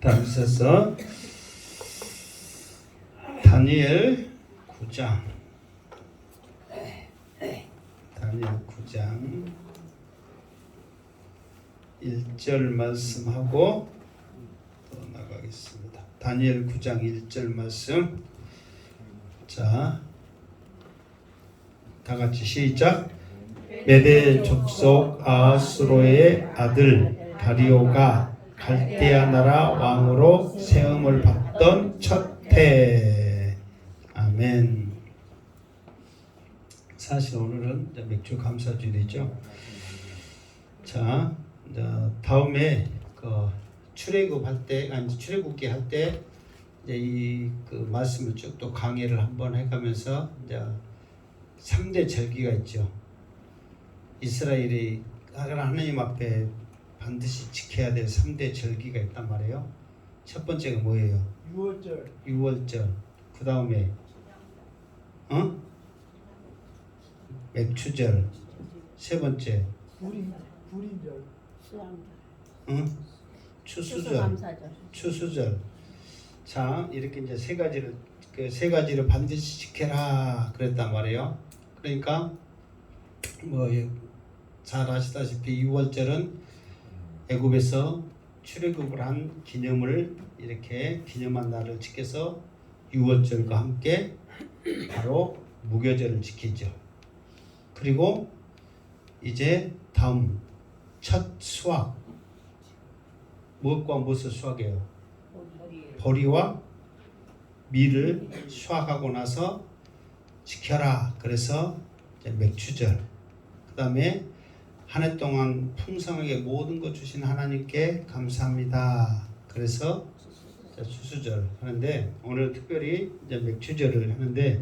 다루셔서 다니엘 9장 다니엘 9장 1절 말씀하고 또 나가겠습니다. 다니엘 9장 1절 말씀. 자, 다 같이 시작. 메대 족속 아하수로의 아들 다리오가 갈대아 나라 왕으로 세움을 받던 첫 해. 아멘. 사실 오늘은 맥주 감사주일이죠. 자, 다음에 출애굽 할 때, 출애굽기 할 때 이제 이 말씀을 쭉 또 강의를 한번 해가면서 이제 3대 절기가 있죠. 이스라엘이 하나님 앞에 반드시 지켜야 될 3대 절기가 있단 말이에요. 첫 번째가 뭐예요? 6월절. 그 다음에 맥추절. 세 번째 불인절. 추수절. 자, 이렇게 이제 세 가지를 반드시 지켜라 그랬단 말이에요. 그러니까 잘 아시다시피 6월절은 애굽에서 출애굽을 한 기념을 이렇게 기념한 날을 지켜서 6월절과 함께 바로 무교절을 지키죠. 그리고 이제 다음 첫 수확, 무엇과 무엇을 수확해요? 보리와 밀을 수확하고 나서 지켜라. 그래서 이제 맥추절. 그 다음에 한 해 동안 풍성하게 모든 것 주신 하나님께 감사합니다. 그래서 추수절 하는데, 오늘 특별히 이제 맥추절을 하는데,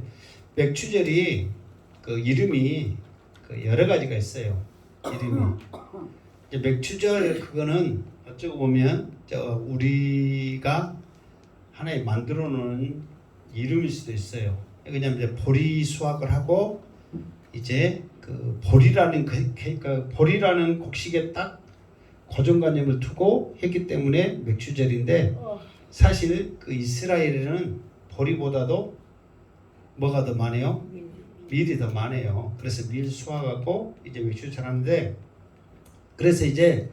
맥추절이 이름이 여러 가지가 있어요. 이름이 이제 맥추절, 그거는 어쩌고 보면 우리가 하나의 만들어 놓은 이름일 수도 있어요. 그냥 이제 보리 수확을 하고 이제 보리라는 보리라는 곡식에 딱 고정관념을 두고 했기 때문에 맥추절인데, 사실 이스라엘에는 보리보다도 뭐가 더 많아요? 밀이 더 많아요. 그래서 밀 수확하고 이제 맥추절 하는데, 그래서 이제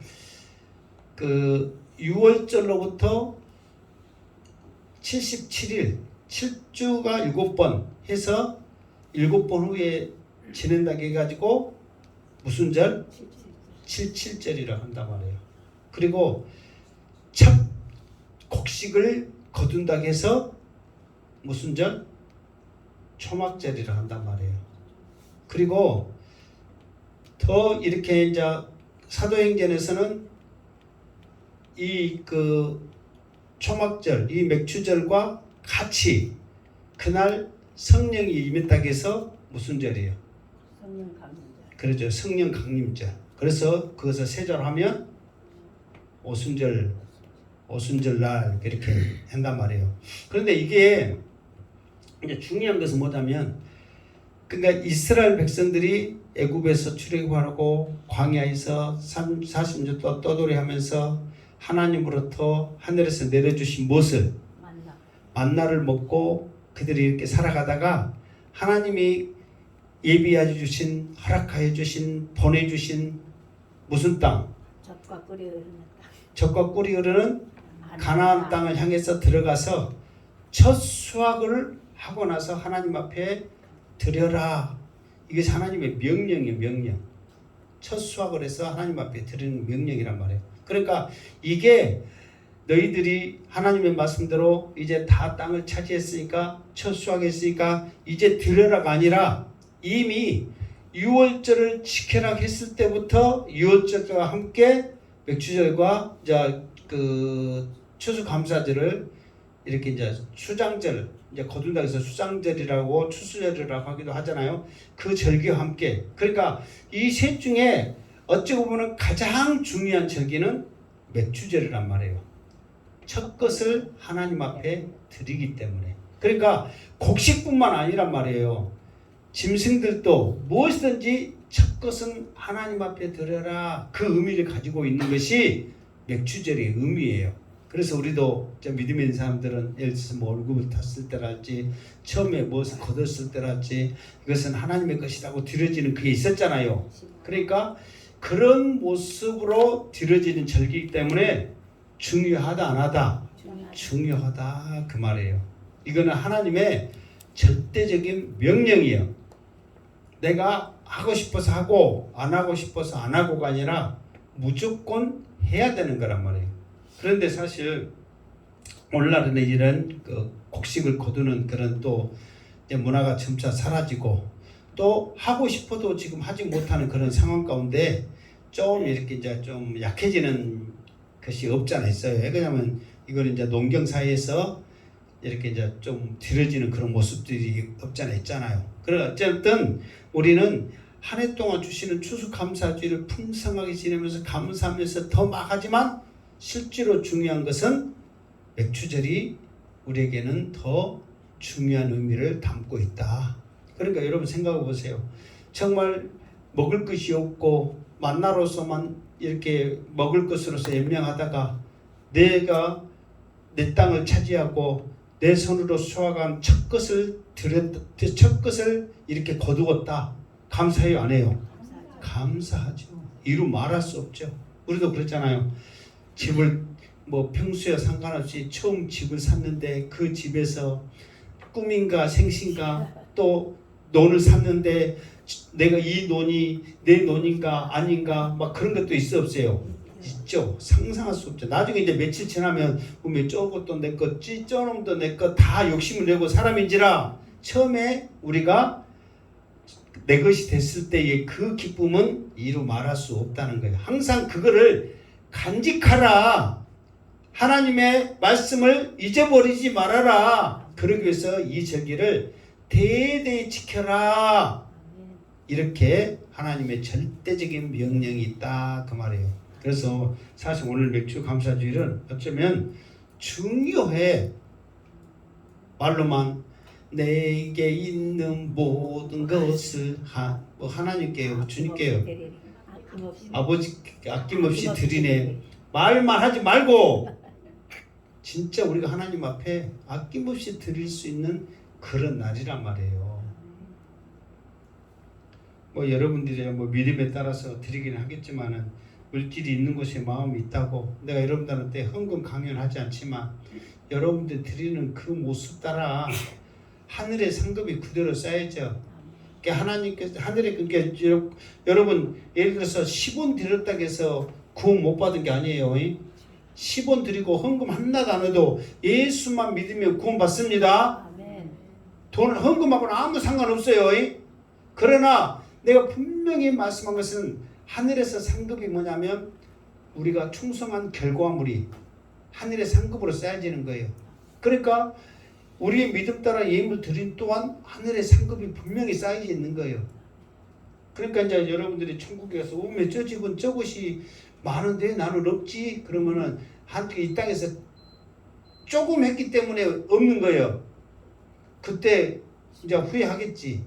6월절로부터 77일 7주가 7번 해서 7번 후에 지낸다고 해가지고 무슨 절? 77절이라고 한단 말이에요. 그리고 첫 곡식을 거둔다고 해서 무슨 절? 초막절이라고 한단 말이에요. 그리고 더 이렇게 이제 사도행전에서는 이 초막절, 이 맥추절과 같이 그날 성령이 임했다고 해서 무슨 절이에요? 성령 강림절. 그렇죠. 성령 강림절. 그래서 그것을 세절하면 오순절 날 이렇게 한단 말이에요. 그런데 이게 이제 중요한 것은 뭐냐면, 그러니까 이스라엘 백성들이 애굽에서 출애굽하고 광야에서 40년 동안 떠돌이하면서 하나님으로부터 하늘에서 내려주신 무엇을? 만나를 먹고 그들이 이렇게 살아가다가 하나님이 예비하여 주신, 허락하여 주신, 보내주신 무슨 땅? 젖과 꿀이 흐르는 가나안 땅을 향해서 들어가서 첫 수확을 하고 나서 하나님 앞에 드려라. 이게 하나님의 명령이에요. 명령. 첫 수확을 해서 하나님 앞에 드리는 명령이란 말이에요. 그러니까 이게 너희들이 하나님의 말씀대로 이제 다 땅을 차지했으니까, 첫 수확했으니까 이제 드려라가 아니라, 이미 6월절을 지켜라 했을 때부터 6월절과 함께 맥추절과 이제 추수감사절을 이렇게 이제 수장절, 이제 거둔다 해서 수장절이라고 추수절이라고 하기도 하잖아요. 그 절기와 함께. 그러니까 이 셋 중에 어찌 보면 가장 중요한 절기는 맥추절이란 말이에요. 첫 것을 하나님 앞에 드리기 때문에. 그러니까 곡식뿐만 아니란 말이에요. 짐승들도 무엇이든지 첫 것은 하나님 앞에 드려라. 그 의미를 가지고 있는 것이 맥추절의 의미예요. 그래서 우리도 믿음이 있는 사람들은 예를 들어서 뭐 월급을 탔을 때랄지 처음에 무엇을 거뒀을 때랄지 이것은 하나님의 것이라고 드려지는 그게 있었잖아요. 그러니까 그런 모습으로 드려지는 절기이기 때문에 중요하다 안 하다? 중요하다 그 말이에요. 이거는 하나님의 절대적인 명령이에요. 내가 하고 싶어서 하고 안 하고 싶어서 안 하고가 아니라 무조건 해야 되는 거란 말이에요. 그런데 사실 오늘날은 이런 그 곡식을 거두는 그런 또 이제 문화가 점차 사라지고 또 하고 싶어도 지금 하지 못하는 그런 상황 가운데 좀 이렇게 이제 좀 약해지는 것이 없잖아 있어요. 왜냐하면 이걸 이제 농경 사회에서 이렇게 이제 좀 들어지는 그런 모습들이 없잖아 있잖아요. 그러나 어쨌든 우리는 한 해 동안 주시는 추수감사주의를 풍성하게 지내면서 감사하면서 더 막 하지만 실제로 중요한 것은 맥추절이 우리에게는 더 중요한 의미를 담고 있다. 그러니까 여러분 생각해 보세요. 정말 먹을 것이 없고 만나로서만 이렇게 먹을 것으로서 연명하다가 내가 내 땅을 차지하고 내 손으로 수확한 첫 것을 이렇게 거두었다. 감사해요, 안 해요? 감사하죠. 이루 말할 수 없죠. 우리도 그랬잖아요. 집을 뭐 평소에 상관없이 처음 집을 샀는데 그 집에서 꿈인가 생신가 또 논을 샀는데 내가 이 논이 내 논인가 아닌가 막 그런 것도 있어 없어요? 있죠. 상상할 수 없죠. 나중에 이제 며칠 지나면 보면 저것도 내 것, 저놈도 내 것 다 욕심을 내고 사람인지라 처음에 우리가 내 것이 됐을 때의 그 기쁨은 이루 말할 수 없다는 거예요. 항상 그거를 간직하라. 하나님의 말씀을 잊어버리지 말아라. 그러기 위해서 이 절기를 대대히 지켜라. 이렇게 하나님의 절대적인 명령이 있다 그 말이에요. 그래서 사실 오늘 맥주 감사주일은 어쩌면 중요해. 말로만 내게 있는 모든 것을 하나님께요, 주님께요, 아버지 아낌없이 드리네. 말만 하지 말고 진짜 우리가 하나님 앞에 아낌없이 드릴 수 있는 그런 날이란 말이에요. 뭐 여러분들이 뭐 믿음에 따라서 드리기는 하겠지만은 물질이 있는 곳에 마음이 있다고 내가 여러분들한테 헌금 강연하지 않지만 여러분들 드리는 그 모습 따라 하늘의 상급이 그대로 쌓여져. 그러니까 하나님께서 하늘에 그러니까 여러분 예를 들어서 10원 드렸다고 해서 구원 못 받은 게 아니에요. 10원 드리고 헌금 하나도 안 해도 예수만 믿으면 구원 받습니다. 돈 헌금하고는 아무 상관없어요. 그러나 내가 분명히 말씀한 것은 하늘에서 상급이 뭐냐면 우리가 충성한 결과물이 하늘의 상급으로 쌓여지는 거예요. 그러니까 우리의 믿음 따라 예물을 드린 또한 하늘의 상급이 분명히 쌓여 있는 거예요. 그러니까 이제 여러분들이 천국에 가서 오면 저 집은 저것이 많은데 나는 없지? 그러면은 이 땅에서 조금 했기 때문에 없는 거예요. 그때 이제 후회하겠지.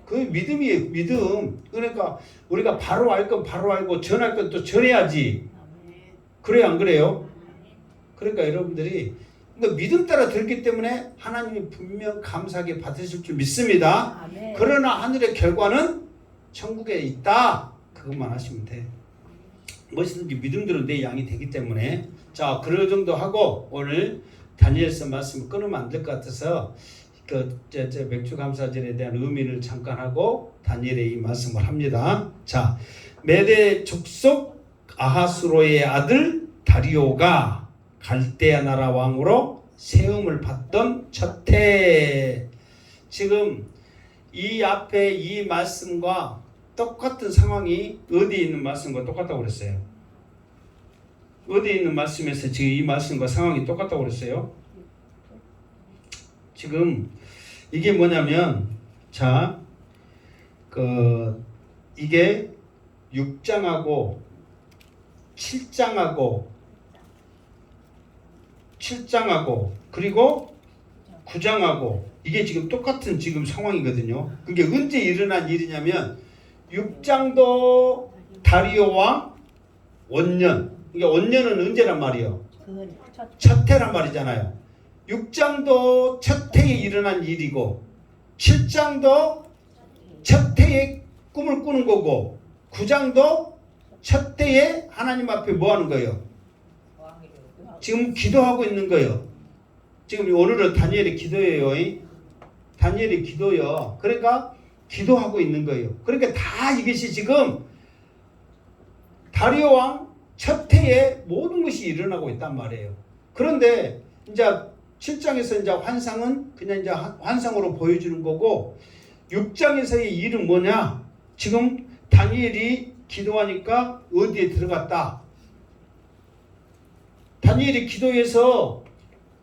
그 믿음이에요, 믿음. 그러니까 우리가 바로 알 건 바로 알고 전할 건 또 전해야지. 그래요, 안 그래요? 그러니까 여러분들이 믿음 따라 들기 때문에 하나님이 분명 감사하게 받으실 줄 믿습니다. 아멘. 그러나 하늘의 결과는 천국에 있다. 그것만 하시면 돼. 무엇이든지 믿음대로 내 양이 되기 때문에 자, 그런 정도 하고 오늘 다니엘서 말씀을 끊으면 안 될 것 같아서 맥주 감사절에 대한 의미를 잠깐 하고 다니엘의 이 말씀을 합니다. 자, 메대 족속 아하수로의 아들 다리오가 갈대아 나라 왕으로 세움을 받던 첫 해. 지금 이 앞에 이 말씀과 똑같은 상황이 어디에 있는 말씀과 똑같다고 그랬어요? 어디에 있는 말씀에서 지금 이 말씀과 상황이 똑같다고 그랬어요? 지금 이게 뭐냐면 자, 이게 6장하고 7장하고 그리고 9장하고 이게 지금 똑같은 지금 상황이거든요. 그게 언제 일어난 일이냐면 6장도 다리오 왕 원년 이게 언년은 언제란 말이에요? 그건 첫 해란 말이잖아요. 6장도 첫 해에 일어난 일이고 7장도 첫 해에 꿈을 꾸는 거고 9장도 첫 해에 하나님 앞에 뭐 하는 거예요? 지금 기도하고 있는 거예요. 지금 오늘은 다니엘의 기도예요. 다니엘의 기도요. 그러니까 기도하고 있는 거예요. 그러니까 다 이것이 지금 다리오 왕 첫 해에 모든 것이 일어나고 있단 말이에요. 그런데 이제 7장에서 이제 환상은 그냥 이제 환상으로 보여주는 거고 6장에서의 일은 뭐냐? 지금 다니엘이 기도하니까 어디에 들어갔다. 다니엘이 기도해서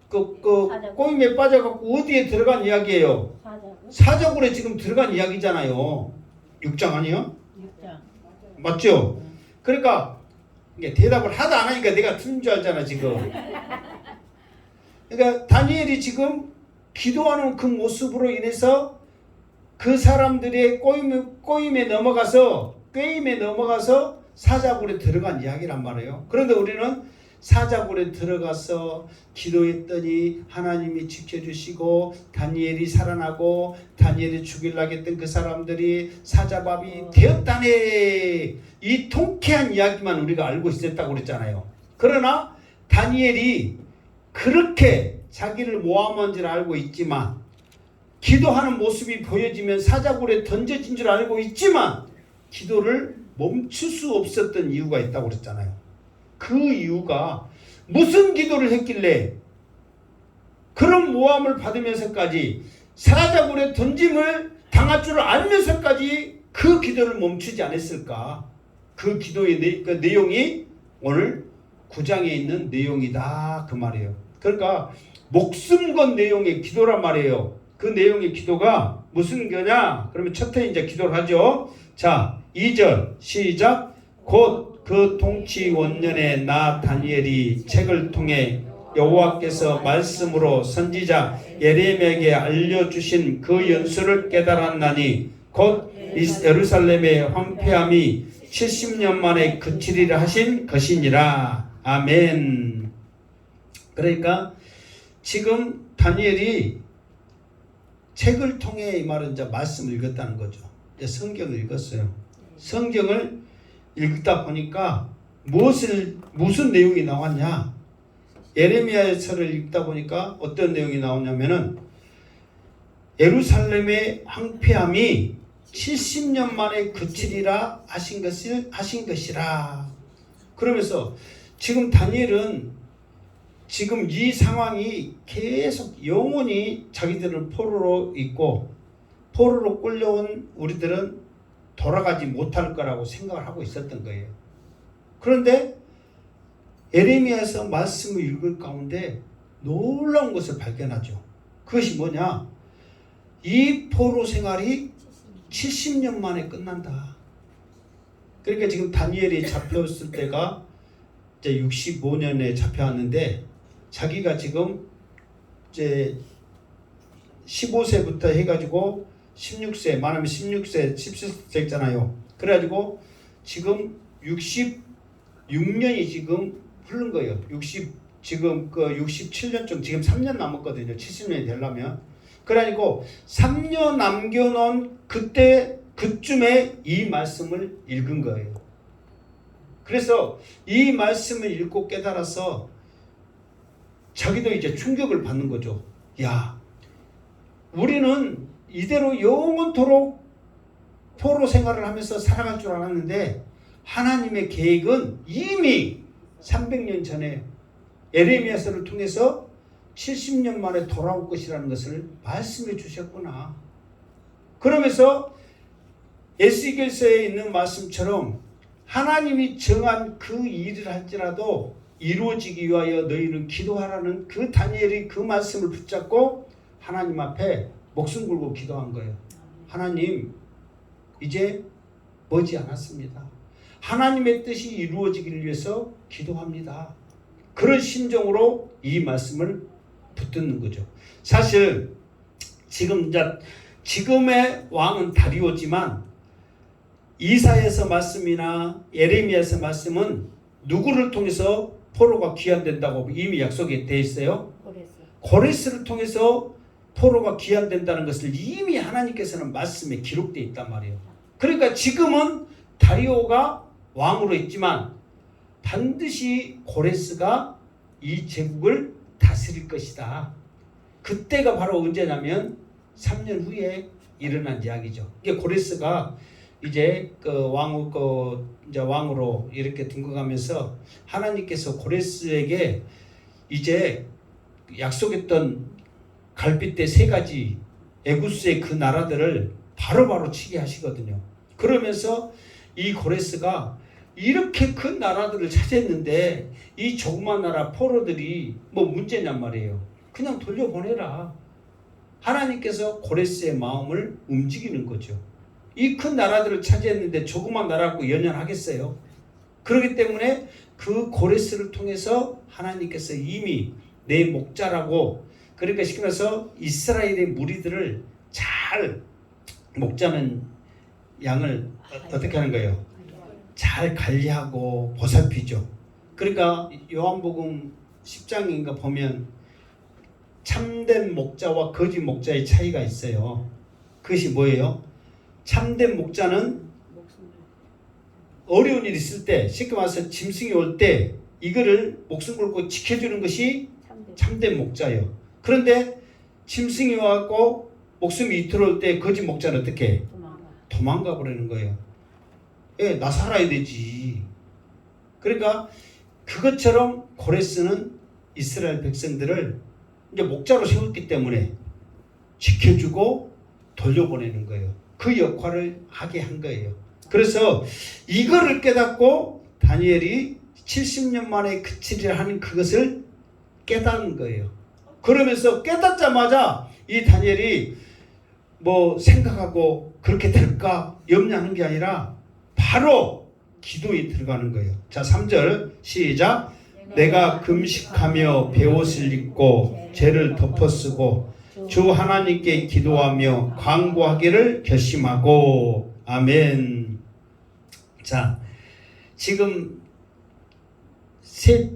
꼬임에 빠져갖고 어디에 들어간 이야기예요? 사자굴에 지금 들어간 이야기잖아요. 6장 아니요? 6장. 맞죠? 그러니까 이게 대답을 하도 안 하니까 내가 틀린 줄 알잖아 지금. 그러니까 다니엘이 지금 기도하는 그 모습으로 인해서 그 사람들의 꼬임에 넘어가서 꾀임에 넘어가서 사자굴에 들어간 이야기란 말이에요. 그런데 우리는 사자굴에 들어가서 기도했더니 하나님이 지켜주시고 다니엘이 살아나고 다니엘이 죽이려고 했던 그 사람들이 사자밥이 되었다네. 이 통쾌한 이야기만 우리가 알고 있었다고 그랬잖아요. 그러나 다니엘이 그렇게 자기를 모함한 줄 알고 있지만 기도하는 모습이 보여지면 사자굴에 던져진 줄 알고 있지만 기도를 멈출 수 없었던 이유가 있다고 그랬잖아요. 그 이유가 무슨 기도를 했길래 그런 모함을 받으면서까지 사자굴에 던짐을 당할 줄 알면서까지 그 기도를 멈추지 않았을까? 그 기도의 그 내용이 오늘 9장에 있는 내용이다 그 말이에요. 그러니까 목숨 건 내용의 기도란 말이에요. 그 내용의 기도가 무슨 거냐? 그러면 첫째 이제 기도를 하죠. 자, 2절 시작. 곧 그 통치 원년에 나 다니엘이 책을 통해 여호와께서 말씀으로 선지자 예레미야에게 알려주신 그 연수를 깨달았나니 곧 예루살렘의 황폐함이 70년 만에 그치리라 하신 것이니라. 아멘. 그러니까 지금 다니엘이 책을 통해 이 말은 이제 말씀을 읽었다는 거죠. 이제 성경을 읽었어요. 성경을 읽다 보니까 무슨 내용이 나왔냐? 예레미야서를 읽다 보니까 어떤 내용이 나오냐면은 예루살렘의 황폐함이 70년 만에 그치리라 하신 것이라. 그러면서 지금 다니엘은 지금 이 상황이 계속 영원히 자기들을 포로로 있고 포로로 끌려온 우리들은 돌아가지 못할 거라고 생각을 하고 있었던 거예요. 그런데 예레미야서 말씀을 읽을 가운데 놀라운 것을 발견하죠. 그것이 뭐냐? 이 포로 생활이 70년 만에 끝난다. 그러니까 지금 다니엘이 잡혔을 때가 이제 65년에 잡혀왔는데 자기가 지금 이제 15세부터 해가지고 16세, 말하면 16세, 17세 있잖아요. 그래가지고 지금 66년이 지금 흐른 거예요. 지금 그 67년쯤, 지금 3년 남았거든요. 70년이 되려면. 그래가지고 3년 남겨놓은 그쯤에 이 말씀을 읽은 거예요. 그래서 이 말씀을 읽고 깨달아서 자기도 이제 충격을 받는 거죠. 야, 우리는 이대로 영원토록 포로 생활을 하면서 살아갈 줄 알았는데 하나님의 계획은 이미 300년 전에 예레미야서를 통해서 70년 만에 돌아올 것이라는 것을 말씀해 주셨구나. 그러면서 에스겔서에 있는 말씀처럼 하나님이 정한 그 일을 할지라도 이루어지기 위하여 너희는 기도하라는 그 다니엘이 그 말씀을 붙잡고 하나님 앞에 목숨 걸고 기도한 거예요. 하나님, 이제 머지 않았습니다. 하나님의 뜻이 이루어지기를 위해서 기도합니다. 그런 심정으로 이 말씀을 붙드는 거죠. 사실 지금의 왕은 다리오지만 이사야서 말씀이나 예레미야서 말씀은 누구를 통해서 포로가 귀환된다고 이미 약속이 돼 있어요? 고레스를 통해서 포로가 귀환된다는 것을 이미 하나님께서는 말씀에 기록되어 있단 말이에요. 그러니까 지금은 다리오가 왕으로 있지만 반드시 고레스가 이 제국을 다스릴 것이다. 그때가 바로 언제냐면 3년 후에 일어난 이야기죠. 이게 고레스가 이제 이제 왕으로 이렇게 등극하면서 하나님께서 고레스에게 이제 약속했던 갈빗대 3가지 에구스의 그 나라들을 바로바로 치게 하시거든요. 그러면서 이 고레스가 이렇게 큰 나라들을 차지했는데 이 조그만 나라 포로들이 뭐 문제냔 말이에요. 그냥 돌려보내라. 하나님께서 고레스의 마음을 움직이는 거죠. 이 큰 나라들을 차지했는데 조그만 나라하고 연연하겠어요? 그렇기 때문에 그 고레스를 통해서 하나님께서 이미 내 목자라고, 그러니까 쉽게 말해서 이스라엘의 무리들을 잘, 목자는 양을 어떻게 하는 거예요? 잘 관리하고 보살피죠. 그러니까 요한복음 10장인가 보면 참된 목자와 거짓 목자의 차이가 있어요. 그것이 뭐예요? 참된 목자는 어려운 일 있을 때, 쉽게 말해서 짐승이 올 때 이거를 목숨 걸고 지켜주는 것이 참된 목자예요. 그런데 짐승이 와갖고 목숨이 위태로울 때 거짓 목자는 어떻게 해? 도망가 버리는 거예요. 예, 나 살아야 되지. 그러니까 그것처럼 고레스는 이스라엘 백성들을 이제 목자로 세웠기 때문에 지켜주고 돌려보내는 거예요. 그 역할을 하게 한 거예요. 그래서 이거를 깨닫고 다니엘이 70년 만에 그치리라 하는 그것을 깨닫는 거예요. 그러면서 깨닫자마자 이 다니엘이 뭐 생각하고 그렇게 될까 염려하는 게 아니라 바로 기도에 들어가는 거예요. 자, 3절 시작. 내가 금식하며 베옷을 입고 죄를 덮어쓰고 주 하나님께 기도하며 간구하기를 결심하고. 아멘. 자, 지금 세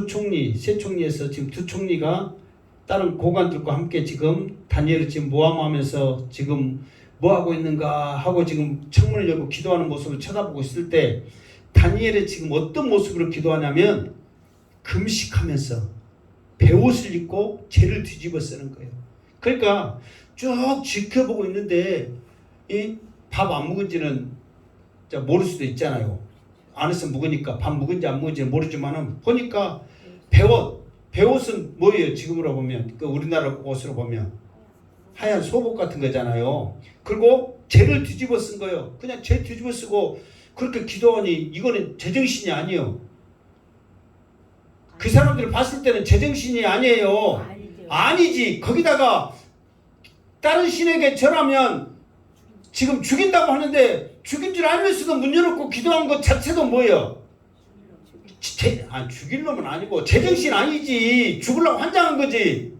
총리에서 지금 두 총리가 다른 고관들과 함께 지금 다니엘을 지금 모함하면서 지금 뭐 하고 있는가 하고 지금 창문을 열고 기도하는 모습을 쳐다보고 있을 때 다니엘이 지금 어떤 모습으로 기도하냐면 금식하면서 베옷을 입고 죄를 뒤집어 쓰는 거예요. 그러니까 쭉 지켜보고 있는데 이 밥 안 묵은지는 모를 수도 있잖아요. 안에서 묵으니까 밥 묵은지 안 묵은지는 모르지만은 보니까 베옷은 뭐예요? 지금으로 보면 그 우리나라 옷으로 보면 하얀 소복 같은 거잖아요. 그리고 죄를 뒤집어 쓴 거예요. 그냥 죄 뒤집어 쓰고 그렇게 기도하니 이거는 제정신이 아니에요. 그 사람들이 봤을 때는 제정신이 아니에요. 아니지. 거기다가 다른 신에게 절하면 지금 죽인다고 하는데 죽인 줄 알면서도 문 열었고 기도한 것 자체도 뭐예요? 죽일 놈은 아니고 제정신 아니지. 죽으려고 환장한 거지.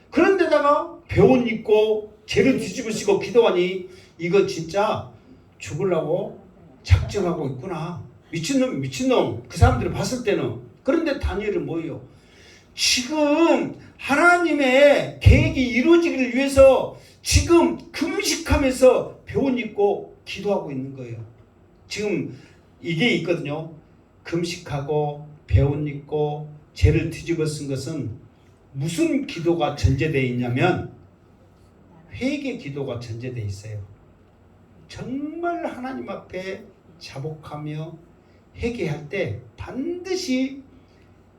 그런데다가 베옷 입고 죄를 뒤집으시고 기도하니 이거 진짜 죽으려고 작정하고 있구나. 미친놈. 그 사람들이 봤을 때는. 그런데 다니엘은 뭐예요? 지금 하나님의 계획이 이루어지기를 위해서 지금 금식하면서 베옷 입고 기도하고 있는 거예요. 지금 이게 있거든요. 금식하고 베옷 입고 죄를 뒤집어 쓴 것은 무슨 기도가 전제되어 있냐면 회개 기도가 전제되어 있어요. 정말 하나님 앞에 자복하며 회개할 때 반드시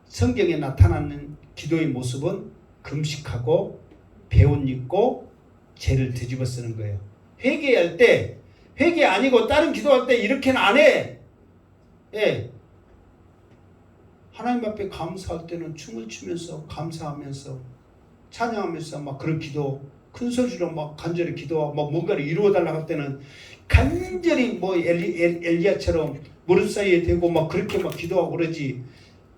성경에 나타나는 기도의 모습은 금식하고 베옷 입고 죄를 뒤집어 쓰는 거예요. 회개할 때 회개 아니고 다른 기도할 때 이렇게는 안 해. 예. 하나님 앞에 감사할 때는 춤을 추면서 감사하면서 찬양하면서 막 그런 기도 큰 소리로 막 간절히 기도하고 막 뭔가를 이루어 달라고 할 때는 간절히 뭐 엘리야처럼 무릎 사이에 대고 막 그렇게 막 기도하고 그러지.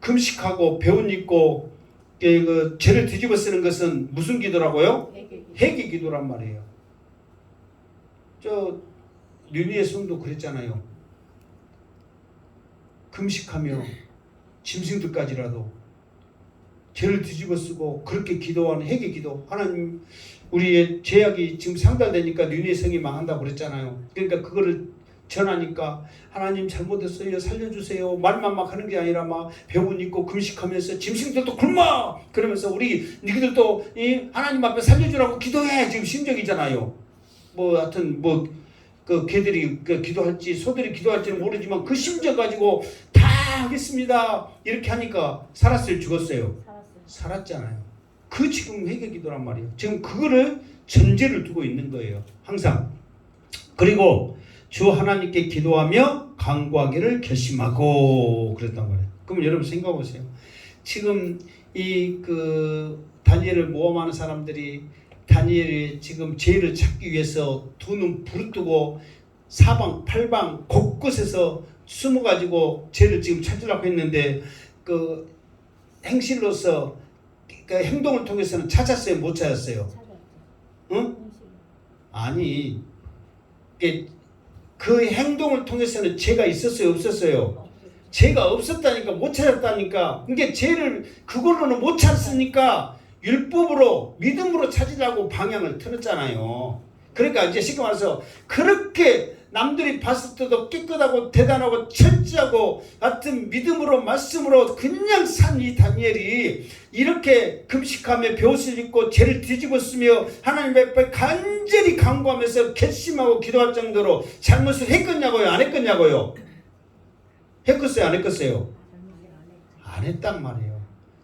금식하고 베옷 입고 그 죄를 뒤집어 쓰는 것은 무슨 기도라고요? 회개 기도란 말이에요. 저 르니의 성도 그랬잖아요. 금식하며 짐승들까지라도 죄를 뒤집어 쓰고 그렇게 기도하는 회개 기도. 하나님, 우리의 죄악이 지금 상달되니까 니네 성이 망한다고 그랬잖아요. 그러니까 그거를 전하니까 하나님 잘못했어요, 살려주세요, 말만 막 하는 게 아니라 막 배운 있고 금식하면서 짐승들도 굶어 그러면서 우리 니들도 이 하나님 앞에 살려주라고 기도해 지금 심정이잖아요. 뭐 하여튼 뭐 그 개들이 그 기도할지 소들이 기도할지는 모르지만 그 심정 가지고 다 하겠습니다 이렇게 하니까 살았어요, 죽었어요? 살았잖아요. 그 지금 회개 기도란 말이에요. 지금 그거를 전제를 두고 있는 거예요, 항상. 그리고 주 하나님께 기도하며 간구하기를 결심하고 그랬단 말이에요. 그럼 여러분 생각해 보세요. 지금 이 그 다니엘을 모험하는 사람들이 다니엘이 지금 죄를 찾기 위해서 두 눈 부릅뜨고 사방 팔방 곳곳에서 숨어가지고 죄를 지금 찾으려고 했는데 그 행실로서 그 행동을 통해서는 찾았어요, 못 찾았어요? 응? 아니 그 행동을 통해서는 죄가 있었어요, 없었어요? 죄가 없었다니까, 못 찾았다니까. 그러니까 죄를 그걸로는 못 찾았으니까 율법으로 믿음으로 찾으려고 방향을 틀었잖아요. 그러니까 이제 쉽게 말해서 그렇게 남들이 봤을 때도 깨끗하고 대단하고 철저하고 같은 믿음으로 말씀으로 그냥 산 이 다니엘이 이렇게 금식하며 벼옷을 입고 죄를 뒤집어 쓰며 하나님 앞에 간절히 간구하면서 결심하고 기도할 정도로 잘못을 했겠냐고요, 안 했겠냐고요? 했겠어요, 안 했겠어요? 안 했단 말이에요.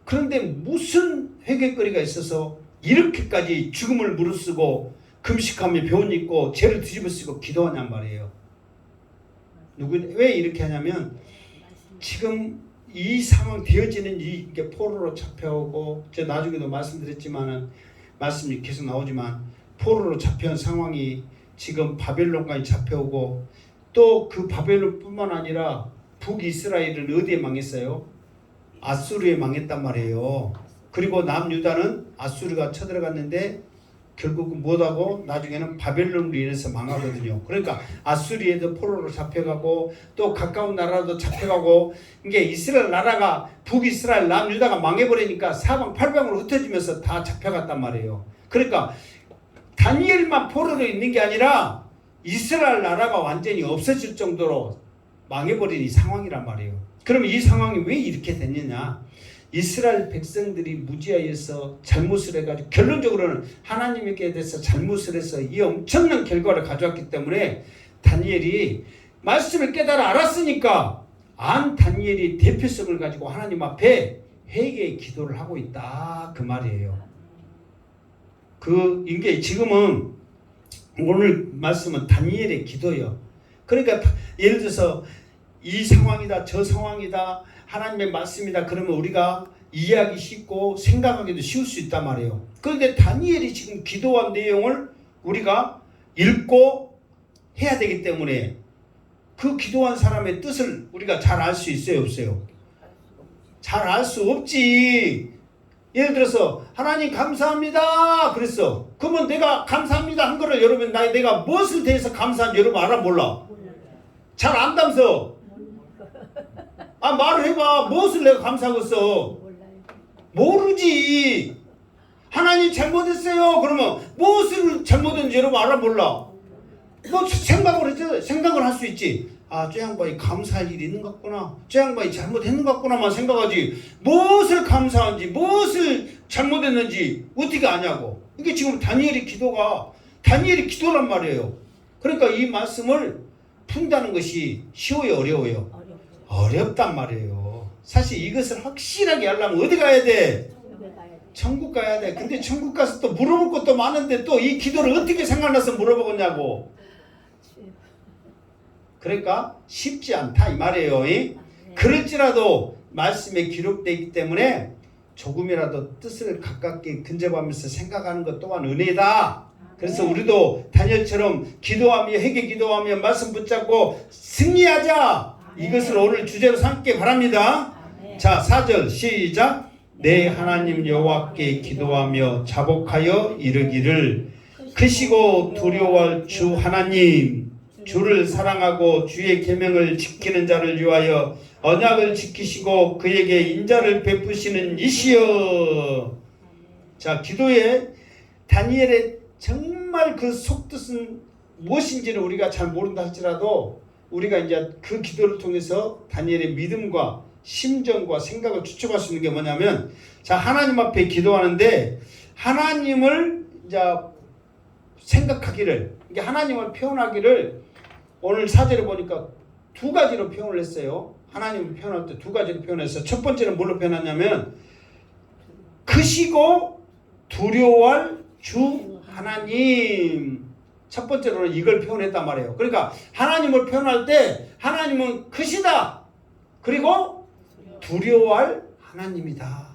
그런데 무슨 회개거리가 있어서 이렇게까지 죽음을 무릅쓰고 금식하며 벼옷 입고 죄를 뒤집어 쓰고 기도하냔 말이에요. 왜 이렇게 하냐면 지금 이 상황 되어지는 이게 포로로 잡혀오고, 제가 나중에도 말씀드렸지만은 말씀이 계속 나오지만 포로로 잡혀온 상황이 지금 바벨론까지 잡혀오고, 또 그 바벨론뿐만 아니라 북이스라엘은 어디에 망했어요? 아수르에 망했단 말이에요. 그리고 남유다는 아수르가 쳐들어갔는데 결국은 못하고 나중에는 바벨론으로 인해서 망하거든요. 그러니까 아수리에도 포로로 잡혀가고 또 가까운 나라도 잡혀가고, 이게 이스라엘 나라가 북이스라엘 남유다가 망해버리니까 사방팔방으로 흩어지면서 다 잡혀갔단 말이에요. 그러니까 다니엘만 포로로 있는 게 아니라 이스라엘 나라가 완전히 없어질 정도로 망해버린 이 상황이란 말이에요. 그럼 이 상황이 왜 이렇게 됐느냐? 이스라엘 백성들이 무지하여서 잘못을 해가지고 결론적으로는 하나님께 대해서 잘못을 해서 이 엄청난 결과를 가져왔기 때문에 다니엘이 말씀을 깨달아 알았으니까 안 다니엘이 대표성을 가지고 하나님 앞에 회개의 기도를 하고 있다 그 말이에요. 이게 지금은 오늘 말씀은 다니엘의 기도예요. 그러니까 예를 들어서 이 상황이다 저 상황이다 하나님의 말씀이다 그러면 우리가 이해하기 쉽고 생각하기도 쉬울 수 있단 말이에요. 그런데 다니엘이 지금 기도한 내용을 우리가 읽고 해야 되기 때문에 그 기도한 사람의 뜻을 우리가 잘 알 수 있어요, 없어요? 잘 알 수 없지. 예를 들어서 하나님 감사합니다 그랬어. 그러면 내가 감사합니다 한 거를 여러분 내가 무엇을 대해서 감사한지 여러분 알아 몰라? 잘 안다면서. 말을 해봐. 무엇을 내가 감사하겠어? 모르지. 하나님 잘못했어요. 그러면 무엇을 잘못했는지 여러분 알아 몰라? 너 생각을 했죠? 생각을 할 수 있지. 저 양반이 감사할 일이 있는 것 같구나. 저 양반이 잘못했는 것 같구나만 생각하지. 무엇을 감사한지 무엇을 잘못했는지 어떻게 아냐고. 이게 지금 다니엘의 기도란 말이에요. 그러니까 이 말씀을 푼다는 것이 쉬워요, 어려워요? 어렵단 말이에요. 사실 이것을 확실하게 하려면 어디 가야 돼? 천국 가야 돼. 근데 천국 가서 또 물어볼 것도 많은데 또 이 기도를 어떻게 생각나서 물어보겠냐고. 그러니까 쉽지 않다 이 말이에요. 그럴지라도 말씀에 기록되어 있기 때문에 조금이라도 뜻을 가깝게 근접하면서 생각하는 것 또한 은혜다. 그래서 우리도 다니엘처럼 기도하며 회개 기도하며 말씀 붙잡고 승리하자. 이것을 오늘 주제로 삼게 바랍니다. 자, 4절 시작. 내 하나님 여호와께 기도하며 자복하여 이르기를 크시고 두려워할 주 하나님 주를 사랑하고 주의 계명을 지키는 자를 위하여 언약을 지키시고 그에게 인자를 베푸시는 이시여. 자, 기도에 다니엘의 정말 그 속뜻은 무엇인지는 우리가 잘 모른다 할지라도 우리가 이제 그 기도를 통해서 다니엘의 믿음과 심정과 생각을 추측할 수 있는 게 뭐냐면, 자, 하나님 앞에 기도하는데 하나님을 이제 생각하기를, 이게 하나님을 표현하기를 오늘 사제를 보니까 두 가지로 표현을 했어요. 하나님을 표현할 때 두 가지로 표현했어요. 첫 번째는 뭘로 표현하냐면 크시고 두려워할 주 하나님. 첫 번째로는 이걸 표현했단 말이에요. 그러니까 하나님을 표현할 때 하나님은 크시다. 그리고 두려워할 하나님이다.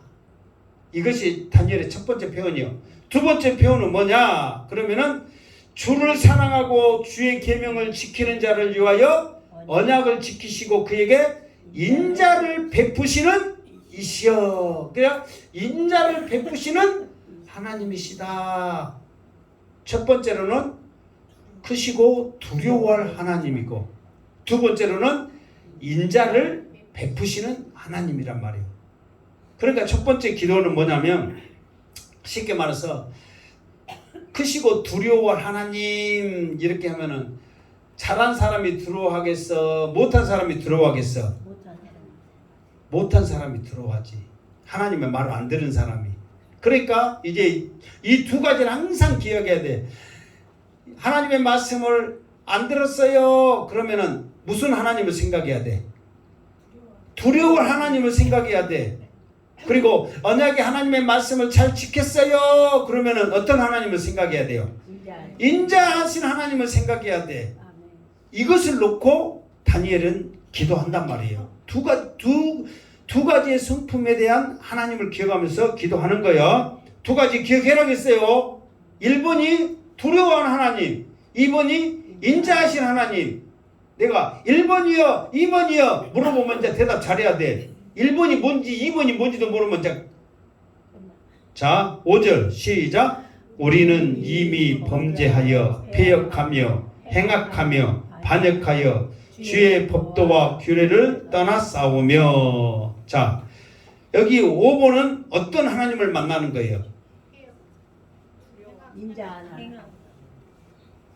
이것이 다니엘의 첫 번째 표현이요. 두 번째 표현은 뭐냐? 그러면은 주를 사랑하고 주의 계명을 지키는 자를 위하여 언약을 지키시고 그에게 인자를 베푸시는 이시여. 그냥 인자를 베푸시는 하나님이시다. 첫 번째로는 크시고 두려워할 하나님이고, 두 번째로는 인자를 베푸시는 하나님이란 말이에요. 그러니까 첫 번째 기도는 뭐냐면, 쉽게 말해서 크시고 두려워할 하나님 이렇게 하면은 잘한 사람이 두려워하겠어? 못한 사람이 두려워하겠어? 못한 사람이 두려워하지. 하나님의 말을 안 들은 사람이. 그러니까 이제 이 두 가지를 항상 기억해야 돼. 하나님의 말씀을 안 들었어요. 그러면은 무슨 하나님을 생각해야 돼? 두려워할 하나님을 생각해야 돼. 그리고 언약의 하나님의 말씀을 잘 지켰어요. 그러면은 어떤 하나님을 생각해야 돼요? 인자하신 하나님을 생각해야 돼. 이것을 놓고 다니엘은 기도한단 말이에요. 두 가지의 성품에 대한 하나님을 기억하면서 기도하는 거예요. 두 가지 기억해야겠어요. 1번이 두려워하는 하나님, 2번이 인자하신 하나님. 내가 1번이요 2번이요 물어보면 이제 대답 잘해야 돼. 1번이 뭔지 2번이 뭔지도 모르면 이제. 자, 5절 시작. 우리는 이미 범죄하여 패역하며 행악하며 반역하여 주의 법도와 규례를 떠나 싸우며. 자, 여기 5번은 어떤 하나님을 만나는 거예요?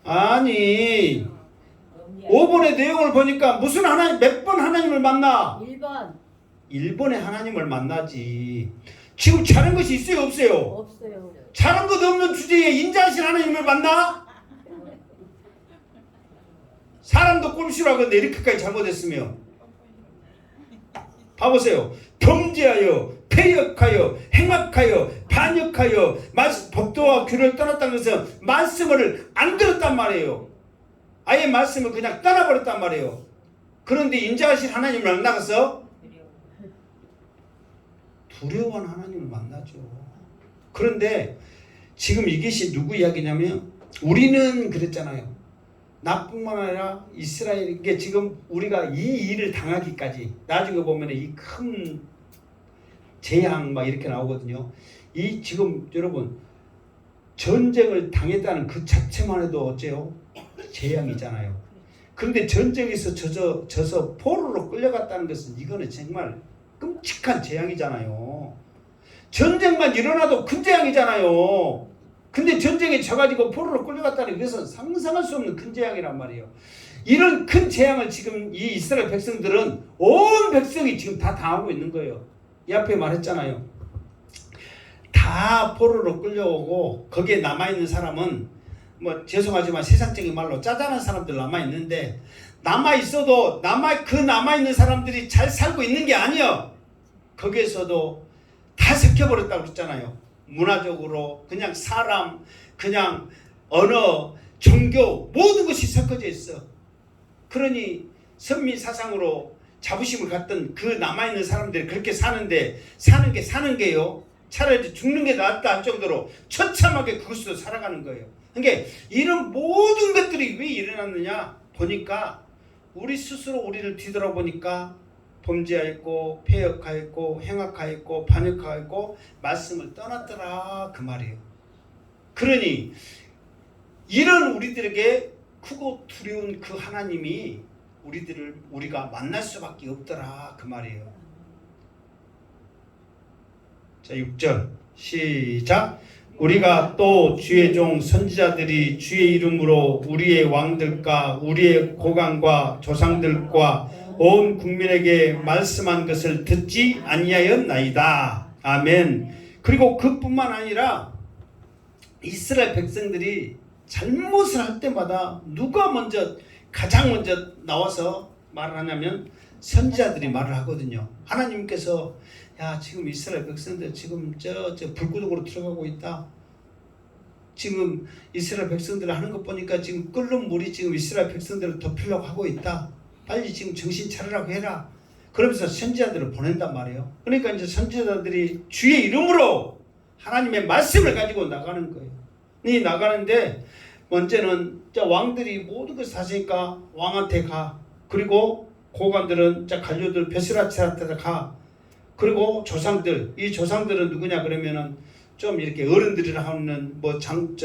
아니, 5번의 내용을 보니까 무슨 하나님, 몇 번 하나님을 만나? 1번. 1번의 하나님을 만나지. 지금 잘한 것이 있어요, 없어요? 없어요. 잘한 것 없는 주제에 인자하신 하나님을 만나? 사람도 꼼수라 근데 이렇게까지 잘못했으면. 봐보세요. 범죄하여 패역하여 행악하여 반역하여 법도와 규례를 떠났다는 것은 말씀을 안 들었단 말이에요. 아예 말씀을 그냥 떠나버렸단 말이에요. 그런데 인자하신 하나님을 만나서 두려워하는 하나님을 만나죠. 그런데 지금 이것이 누구 이야기냐면 우리는 그랬잖아요. 나뿐만 아니라 이스라엘, 이게 지금 우리가 이 일을 당하기까지 나중에 보면 이 큰 재앙 막 이렇게 나오거든요. 이 지금 여러분 전쟁을 당했다는 그 자체만 해도 어째요? 재앙이잖아요. 그런데 전쟁에서 져서 포로로 끌려갔다는 것은 이거는 정말 끔찍한 재앙이잖아요. 전쟁만 일어나도 큰 재앙이잖아요. 근데 전쟁에 져가지고 포로로 끌려갔다는 것은 상상할 수 없는 큰 재앙이란 말이에요. 이런 큰 재앙을 지금 이 이스라엘 백성들은 온 백성이 지금 다 당하고 있는 거예요. 이 앞에 말했잖아요. 다 포로로 끌려오고 거기에 남아있는 사람은 뭐 죄송하지만 세상적인 말로 짜잘한 사람들 남아있는데, 남아있어도 그 남아있는 사람들이 잘 살고 있는 게 아니에요. 거기에서도 다 섞여버렸다고 그랬잖아요. 문화적으로 그냥 사람, 그냥 언어, 종교 모든 것이 섞어져 있어. 그러니 선미 사상으로 자부심을 갖던 그 남아있는 사람들이 그렇게 사는데 사는 게요. 차라리 죽는 게 낫다 할 정도로 처참하게 그것으로 살아가는 거예요. 그러니까 이런 모든 것들이 왜 일어났느냐 보니까 우리 스스로 우리를 뒤돌아보니까 범죄하였고 패역하였고 행악하였고 반역하였고 말씀을 떠났더라 그 말이에요. 그러니 이런 우리들에게 크고 두려운 그 하나님이 우리가 만날 수밖에 없더라 그 말이에요. 자 6절 시작. 우리가 또 주의 종 선지자들이 주의 이름으로 우리의 왕들과 우리의 고관과 조상들과 온 국민에게 말씀한 것을 듣지 아니하였나이다. 아멘. 그리고 그뿐만 아니라 이스라엘 백성들이 잘못을 할 때마다 누가 가장 먼저 나와서 말을 하냐면 선지자들이 말을 하거든요. 하나님께서 야 지금 이스라엘 백성들 지금 저 불구덩으로 들어가고 있다. 지금 이스라엘 백성들 하는 것 보니까 지금 끓는 물이 지금 이스라엘 백성들을 덮으려고 하고 있다. 빨리 지금 정신 차리라고 해라. 그러면서 선지자들을 보낸단 말이에요. 그러니까 이제 선지자들이 주의 이름으로 하나님의 말씀을 가지고 나가는 거예요. 이 나가는데 먼저는 왕들이 모든 것을 하시니까 왕한테 가. 그리고 고관들은 관료들 베스라치한테 가. 그리고 조상들, 이 조상들은 누구냐 그러면은 좀 이렇게 어른들이라 하는 항상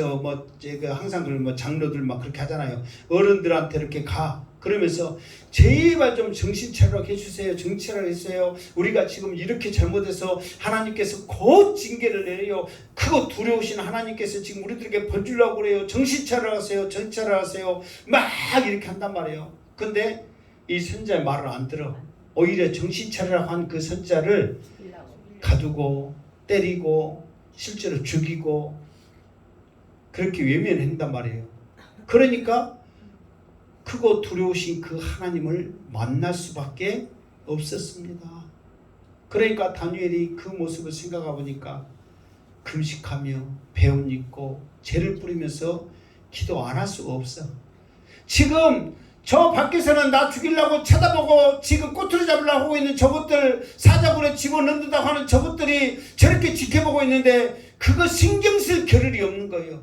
장로들 막 그렇게 하잖아요. 어른들한테 이렇게 가. 그러면서 제발 좀 정신 차리라고 해주세요. 정신 차리라고 해주세요. 우리가 지금 이렇게 잘못해서 하나님께서 곧 징계를 내려요. 크고 두려우신 하나님께서 지금 우리들에게 벌주려고 그래요. 정신 차리라고 하세요. 정신 차리라고 하세요. 막 이렇게 한단 말이에요. 근데 이 선지자의 말을 안 들어. 오히려 정신 차리라고 한 그 선지자를 가두고 때리고 실제로 죽이고 그렇게 외면한단 말이에요. 그러니까 크고 두려우신 그 하나님을 만날 수밖에 없었습니다. 그러니까 다니엘이 그 모습을 생각해 보니까 금식하며 배옷 입고 죄를 뿌리면서 기도 안 할 수가 없어. 지금 저 밖에서는 나 죽이려고 쳐다보고 지금 꼬투리 잡으려고 하고 있는 저것들 사자굴에 집어넣는다고 하는 저것들이 저렇게 지켜보고 있는데 그거 신경 쓸 겨를이 없는 거예요.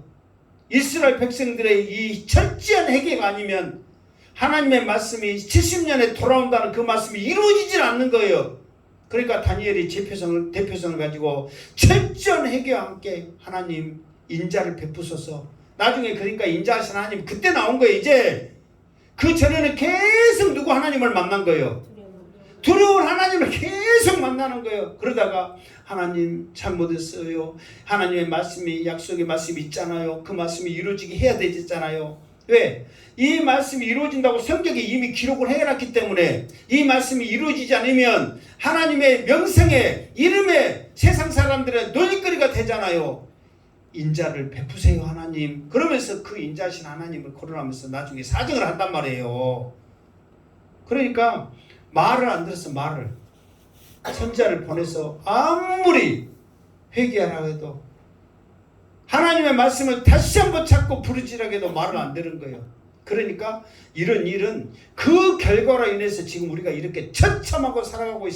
이스라엘 백성들의 이 철저한 회개가 아니면 하나님의 말씀이 70년에 돌아온다는 그 말씀이 이루어지질 않는 거예요. 그러니까 다니엘이 대표성을 가지고 철저한 회개와 함께 하나님 인자를 베푸소서. 나중에 그러니까 인자하신 하나님 그때 나온 거예요. 이제 그 전에는 계속 누구 하나님을 만난 거예요. 두려운 하나님을 계속 만나는 거예요. 그러다가 하나님 잘못했어요. 하나님의 말씀이 약속의 말씀이 있잖아요. 그 말씀이 이루어지게 해야 되잖아요. 왜? 이 말씀이 이루어진다고 성경에 이미 기록을 해놨기 때문에 이 말씀이 이루어지지 않으면 하나님의 명성에 이름에 세상 사람들의 놀림거리가 되잖아요. 인자를 베푸세요 하나님. 그러면서 그 인자하신 하나님을 거론하면서 나중에 사정을 한단 말이에요. 그러니까 말을 안 들었어. 말을 선지자를 보내서 아무리 회개하라고 해도 하나님의 말씀을 다시 한번 찾고 부르짖으라고 해도 말을 안 들은 거예요. 그러니까 이런 일은 그 결과로 인해서 지금 우리가 이렇게 처참하게 살아가고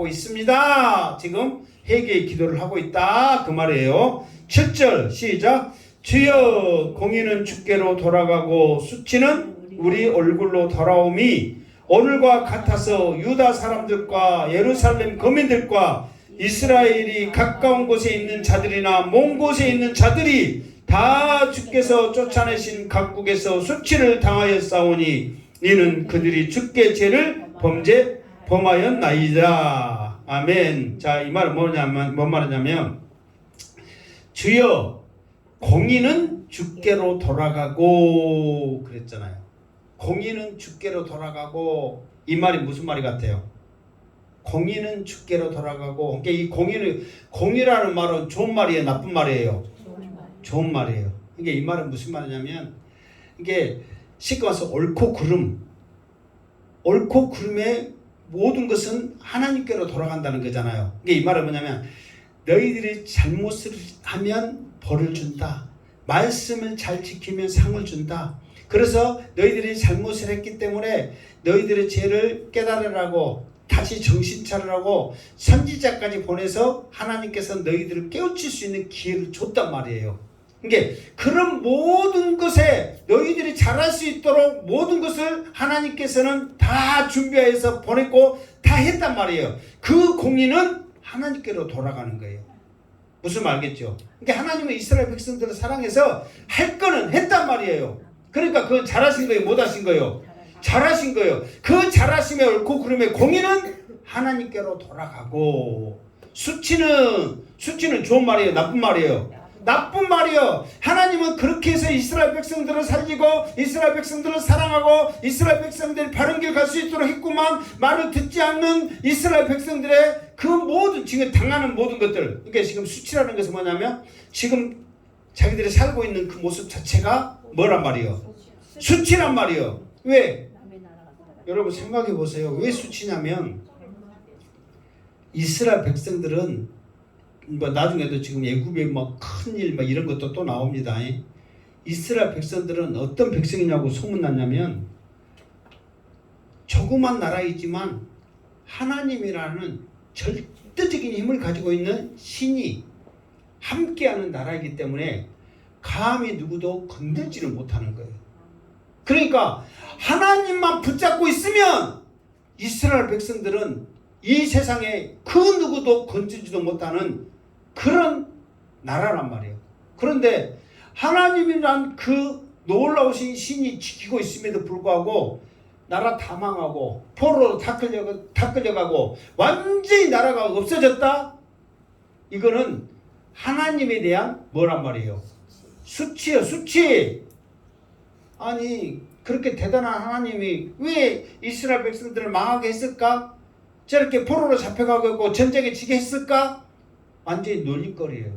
있습니다. 지금 회개의 기도를 하고 있다 그 말이에요. 7절 시작. 주여 공의는 주께로 돌아가고 수치는 우리 얼굴로 돌아오미 오늘과 같아서 유다 사람들과 예루살렘 거민들과 이스라엘이 가까운 곳에 있는 자들이나 먼 곳에 있는 자들이 다 주께서 쫓아내신 각국에서 수치를 당하였사오니 이는 그들이 주께 죄를 범하였나이다. 아멘. 자, 이 말은 뭔 말이냐면 주여 공의는 주께로 돌아가고 그랬잖아요. 공의는 주께로 돌아가고 이 말이 무슨 말이 같아요? 공의는 주께로 돌아가고 그러니까 이 공의라는 말은 좋은 말이에요, 나쁜 말이에요? 좋은 말이에요. 이게 이 말은 무슨 말이냐면 이게 쉽게 말해서 옳고 그름의 모든 것은 하나님께로 돌아간다는 거잖아요. 이게 이 말은 뭐냐면 너희들이 잘못을 하면 벌을 준다. 말씀을 잘 지키면 상을 준다. 그래서 너희들이 잘못을 했기 때문에 너희들의 죄를 깨달으라고 다시 정신 차리라고 선지자까지 보내서 하나님께서 너희들을 깨우칠 수 있는 기회를 줬단 말이에요. 그러니까 그런 모든 것에 너희들이 잘할 수 있도록 모든 것을 하나님께서는 다 준비해서 보냈고 다 했단 말이에요. 그 공의는 하나님께로 돌아가는 거예요. 무슨 말 알겠죠? 그러니까 하나님은 이스라엘 백성들을 사랑해서 할 거는 했단 말이에요. 그러니까 그건 잘하신 거예요, 못하신 거예요? 잘하신 거예요. 그 잘하심에 옳고 그름의 공의는 하나님께로 돌아가고, 수치는 좋은 말이에요, 나쁜 말이에요? 나쁜 말이요. 하나님은 그렇게 해서 이스라엘 백성들을 살리고 이스라엘 백성들을 사랑하고 이스라엘 백성들이 바른 길 갈 수 있도록 했구만. 말을 듣지 않는 이스라엘 백성들의 그 모든 지금 당하는 모든 것들, 그러니까 지금 수치라는 것은 뭐냐면 지금 자기들이 살고 있는 그 모습 자체가 뭐란 말이요? 수치란 말이요. 왜? 여러분 생각해 보세요. 왜 수치냐면 이스라엘 백성들은 뭐 나중에도 지금 애굽에 뭐 큰일 막 이런 것도 또 나옵니다. 이스라엘 백성들은 어떤 백성이냐고 소문났냐면 조그만 나라이지만 하나님이라는 절대적인 힘을 가지고 있는 신이 함께하는 나라이기 때문에 감히 누구도 건들지를 못하는 거예요. 그러니까 하나님만 붙잡고 있으면 이스라엘 백성들은 이 세상에 그 누구도 건지지도 못하는 그런 나라란 말이에요. 그런데 하나님이란 그 놀라우신 신이 지키고 있음에도 불구하고 나라 다 망하고 포로로 다 끌려가고 완전히 나라가 없어졌다? 이거는 하나님에 대한 뭐란 말이에요? 수치요, 수치. 아니 그렇게 대단한 하나님이 왜 이스라엘 백성들을 망하게 했을까? 저렇게 포로로 잡혀가고 있고 전쟁에 지게 했을까? 완전히 놀림거리예요.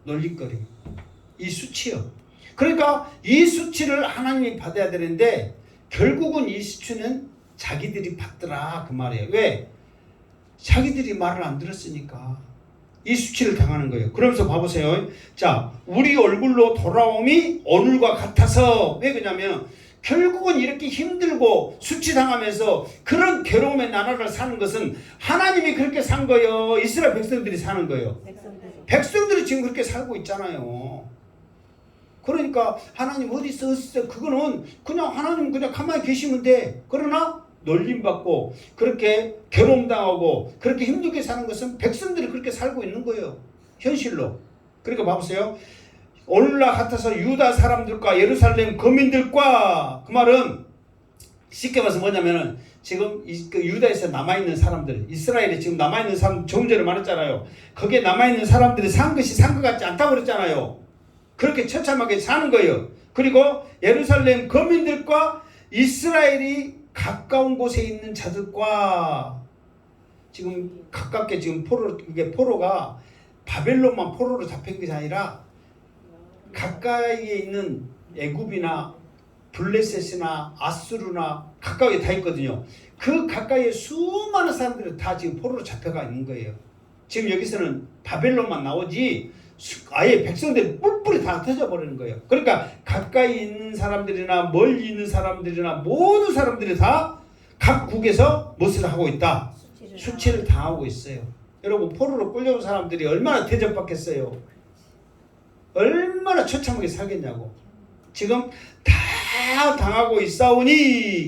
놀림거리. 이 수치요. 그러니까 이 수치를 하나님이 받아야 되는데 결국은 이 수치는 자기들이 받더라 그 말이에요. 왜? 자기들이 말을 안 들었으니까 이 수치를 당하는 거예요. 그러면서 봐보세요. 자, 우리 얼굴로 돌아옴이 오늘과 같아서. 왜 그러냐면 결국은 이렇게 힘들고 수치당하면서 그런 괴로움의 나라를 사는 것은 하나님이 그렇게 산 거예요? 이스라엘 백성들이 사는 거예요? 백성들이 지금 그렇게 살고 있잖아요. 그러니까 하나님 어디 있어? 그거는 그냥 하나님 그냥 가만히 계시면 돼. 그러나 놀림받고 그렇게 괴로움당하고 그렇게 힘들게 사는 것은 백성들이 그렇게 살고 있는 거예요. 현실로. 그러니까 봐보세요. 오늘날 같아서 유다 사람들과 예루살렘 거민들과, 그 말은 쉽게 봐서 뭐냐면은 지금 그 유다에서 남아있는 사람들, 이스라엘에 지금 남아있는 사람, 조금 전에 말했잖아요. 거기에 남아있는 사람들이 산 것이 산 것 같지 않다고 그랬잖아요. 그렇게 처참하게 사는 거예요. 그리고 예루살렘 거민들과 이스라엘이 가까운 곳에 있는 자들과, 지금 가깝게 지금 이게 포로가 바벨론만 포로로 잡힌 것이 아니라 가까이에 있는 애굽이나 블레셋이나 아수르나 가까이에 다 있거든요. 그 가까이에 수많은 사람들이 다 지금 포로로 잡혀가 있는 거예요. 지금 여기서는 바벨론만 나오지 아예 백성들이 뿔뿔이 다 터져버리는 거예요. 그러니까 가까이 있는 사람들이나 멀리 있는 사람들이나 모든 사람들이 다 각 국에서 무엇을 하고 있다? 수치를 당하고 있어요. 여러분 포로로 끌려온 사람들이 얼마나 대접받겠어요? 얼마나 처참하게 살겠냐고. 지금 다 당하고 있사오니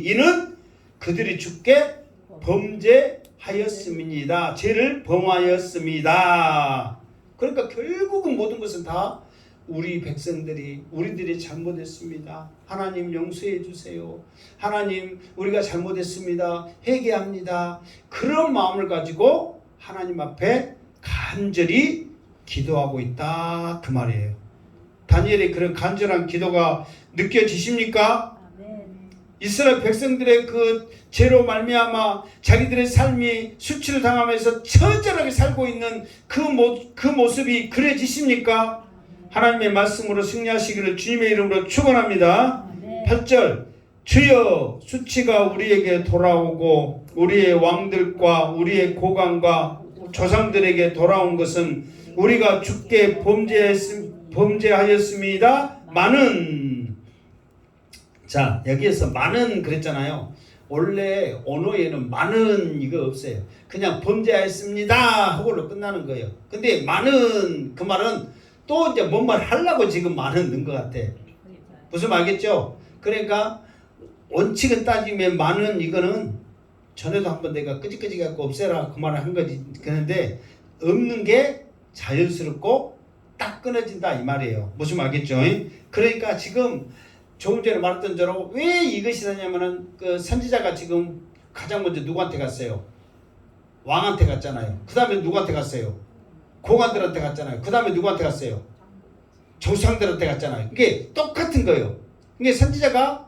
이는 그들이 주께 범죄하였음이니이다. 죄를 범하였습니다. 그러니까 결국은 모든 것은 다 우리들이 잘못했습니다. 하나님 용서해 주세요. 하나님 우리가 잘못했습니다. 회개합니다. 그런 마음을 가지고 하나님 앞에 간절히 기도하고 있다 그 말이에요. 다니엘의 그런 간절한 기도가 느껴지십니까? 이스라엘 백성들의 그 죄로 말미암아 자기들의 삶이 수치를 당하면서 처절하게 살고 있는 그 모습이 그려지십니까? 하나님의 말씀으로 승리하시기를 주님의 이름으로 축원합니다. 8절 주여 수치가 우리에게 돌아오고 우리의 왕들과 우리의 고관과 조상들에게 돌아온 것은 우리가 주께 범죄하였습니다. 많은. 자, 여기에서 많은 그랬잖아요. 원래 언어에는 많은 이거 없어요. 그냥 범죄하였습니다 하고로 끝나는 거예요. 근데 많은 그 말은 또 이제 뭔 말 하려고 지금 많은 넣은 것 같아. 무슨 말겠죠? 그러니까 원칙은 따지면 많은 이거는 전에도 한번 내가 끄직끄직 갖고 없애라 그 말을 한 거지. 그런데 없는 게 자연스럽고 딱 끊어진다 이 말이에요. 무슨 말겠죠? 그러니까 지금 조금 전에 말했던 대로 왜 이것이 되냐면은 그 선지자가 지금 가장 먼저 누구한테 갔어요? 왕한테 갔잖아요. 그 다음에 누구한테 갔어요? 고관들한테 갔잖아요. 그 다음에 누구한테 갔어요? 조상들한테 갔잖아요. 이게 똑같은 거예요. 이게 선지자가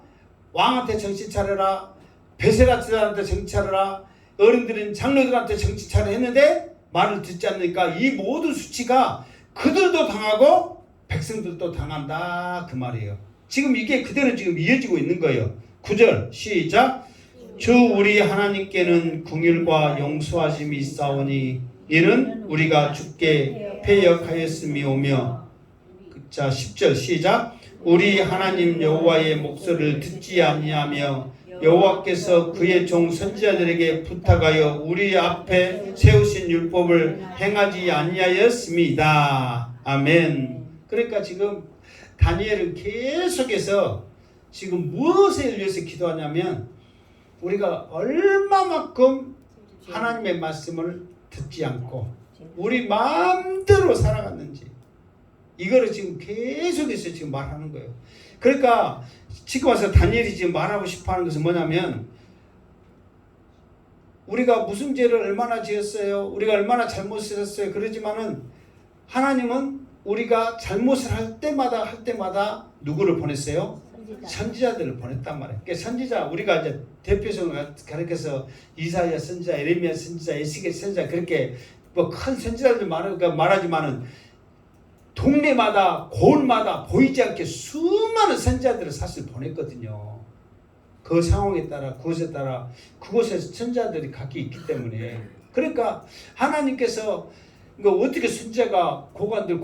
왕한테 정신 차려라, 베세라들한테 정신 차려라, 어른들은 장로들한테 정신 차려 했는데 말을 듣지 않으니까 이 모든 수치가 그들도 당하고 백성들도 당한다 그 말이에요. 지금 이게 그대로 지금 이어지고 있는 거예요. 9절 시작. 주 우리 하나님께는 긍휼과 용서하심이 있사오니 이는 우리가 주께 패역하였음이오며. 자 10절 시작. 우리 하나님 여호와의 목소리를 듣지 아니하며 여호와께서 그의 종 선지자들에게 부탁하여 우리 앞에 세우신 율법을 행하지 아니하였습니다. 아멘. 그러니까 지금 다니엘은 계속해서 지금 무엇을 위해서 기도하냐면 우리가 얼마만큼 하나님의 말씀을 듣지 않고 우리 마음대로 살아갔는지 이거를 지금 계속해서 지금 말하는 거예요. 그러니까 지금 와서 다니엘이 지금 말하고 싶어하는 것은 뭐냐면 우리가 무슨 죄를 얼마나 지었어요? 우리가 얼마나 잘못을 했어요? 그러지만은 하나님은 우리가 잘못을 할 때마다 누구를 보냈어요? 선지자들을 보냈단 말이에요. 그러니까 선지자 우리가 이제 대표성을 가르쳐서 이사야 선지자, 예레미야 선지자, 에스겔 선지자 그렇게 뭐 큰 선지자들 말하지만은 동네마다 고을마다 보이지 않게 수많은 선지자들을 사실 보냈거든요. 그 상황에 따라 그것에 따라 그곳에서 선지자들이 각기 있기 때문에 그러니까 하나님께서 어떻게 선지자가 고관들